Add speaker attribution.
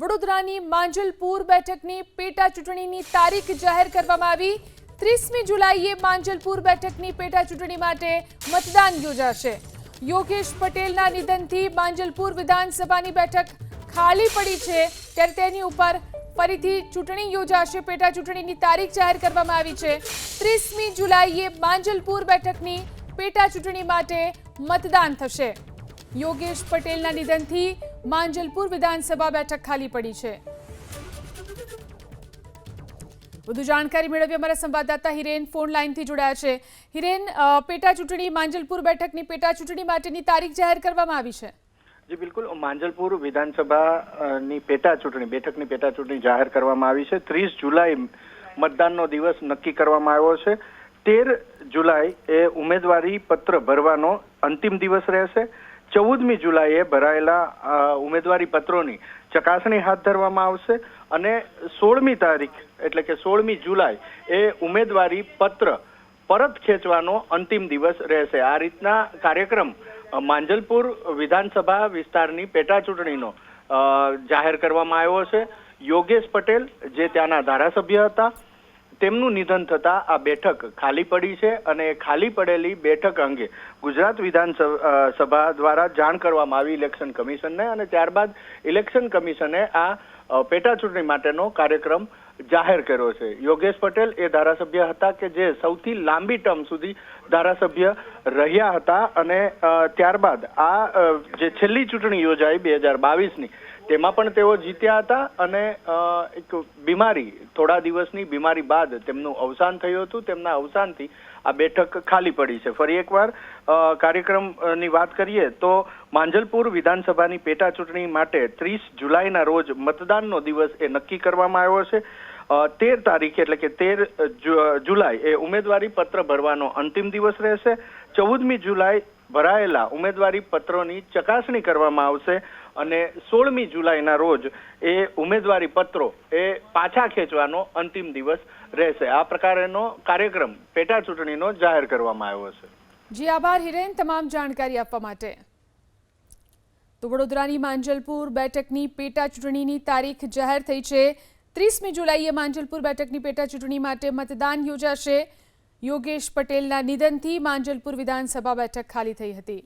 Speaker 1: વડોદરાની માંજલપુર બેઠકની પેટા ચૂંટણીની તારીખ જાહેર કરવામાં આવી। 30મી જુલાઈએ માંજલપુર બેઠકની પેટા ચૂંટણી માટે મતદાન યોજાશે। યોગેશ પટેલના નિધનથી માંજલપુર વિધાનસભાની બેઠક ખાલી પડી છે, ત્યારે તેની ઉપર ફરીથી ચૂંટણી યોજાશે। પેટા ચૂંટણીની તારીખ જાહેર કરવામાં આવી છે। 30મી જુલાઈએ માંજલપુર બેઠકની પેટા ચૂંટણી માટે મતદાન થશે। યોગેશ પટેલના નિધનથી માંજલપુર વિધાનસભા બેઠક ખાલી પડી છે। વધુ જાણકારી મેળવી અમારા સંવાદદાતા હિરેન ફોન લાઈનથી જોડાયા છે। હિરેન, પેટા ચૂંટણી માંજલપુર બેઠકની પેટા ચૂંટણી માટેની તારીખ જાહેર કરવામાં આવી છે।
Speaker 2: જી બિલકુલ, માંજલપુર વિધાનસભાની પેટા ચૂંટણી બેઠકની પેટા ચૂંટણી જાહેર કરવામાં આવી છે। 30 જુલાઈ મતદાનનો દિવસ નક્કી કરવામાં આવ્યો છે। 13 જુલાઈ એ ઉમેદવારી પત્ર ભરવાનો અંતિમ દિવસ રહેશે। 14મી જુલાઈએ ભરાયેલા ઉમેદવારી પત્રોની ચકાસણી હાથ ધરવામાં આવશે અને 16મી તારીખ એટલે કે 16મી જુલાઈ એ ઉમેદવારી પત્ર પરત ખેંચવાનો અંતિમ દિવસ રહેશે। આ રીતના કાર્યક્રમ માંજલપુર વિધાનસભા વિસ્તારની પેટા ચૂંટણીનો જાહેર કરવામાં આવ્યો છે। યોગેશ પટેલ જે ત્યાંના ધારાસભ્ય હતા, તેમનું નિધન થતા આ બેઠક ખાલી પડી છે અને ખાલી પડેલી બેઠક અંગે ગુજરાત વિધાનસભા દ્વારા જાણ કરવામાં આવી ઇલેક્શન કમિશનને અને ત્યારબાદ ઇલેક્શન કમિશને આ પેટા ચૂંટણી માટેનો કાર્યક્રમ જાહેર કર્યો છે। યોગેશ પટેલ એ ધારાસભ્ય હતા કે જે સૌથી લાંબી ટર્મ સુધી ધારાસભ્ય રહ્યા હતા અને ત્યારબાદ આ જે છેલ્લી ચૂંટણી યોજાઈ 2022ની તેમાં પણ તેઓ જીત્યા હતા અને એક બીમારી, થોડા દિવસની બીમારી બાદ તેમનું અવસાન થયું હતું। તેમના અવસાનથી આ બેઠક ખાલી પડી છે। ફરી એકવાર કાર્યક્રમની વાત કરીએ તો માંજલપુર વિધાનસભાની પેટા ચૂંટણી માટે 30 જુલાઈના રોજ મતદાનનો દિવસ એ નક્કી કરવામાં આવ્યો છે। 13 તારીખે એટલે કે 13 જુલાઈ એ ઉમેદવારી પત્ર ભરવાનો અંતિમ દિવસ રહેશે। 14મી જુલાઈ ભરાયેલા ઉમેદવારી પત્રોની ચકાસણી કરવામાં આવશે અને 16મી જુલાઈના રોજ એ ઉમેદવારી પત્રો એ પાછા ખેંચવાનો અંતિમ દિવસ રહેશે। આ પ્રકારેનો કાર્યક્રમ પેટા ચૂંટણીનો જાહેર કરવામાં આવ્યો છે।
Speaker 1: જી આભાર હિરેન, તમામ જાણકારી આપવા માટે। તો વડોદરાની માંજલપુર બેઠકની પેટા ચૂંટણીની તારીખ જાહેર થઈ છે। 30મી જુલાઈએ માંજલપુર બેઠકની પેટા ચૂંટણી માટે મતદાન યોજાશે। યોગેશ પટેલના નિધનથી માંજલપુર વિધાનસભા બેઠક ખાલી થઈ હતી।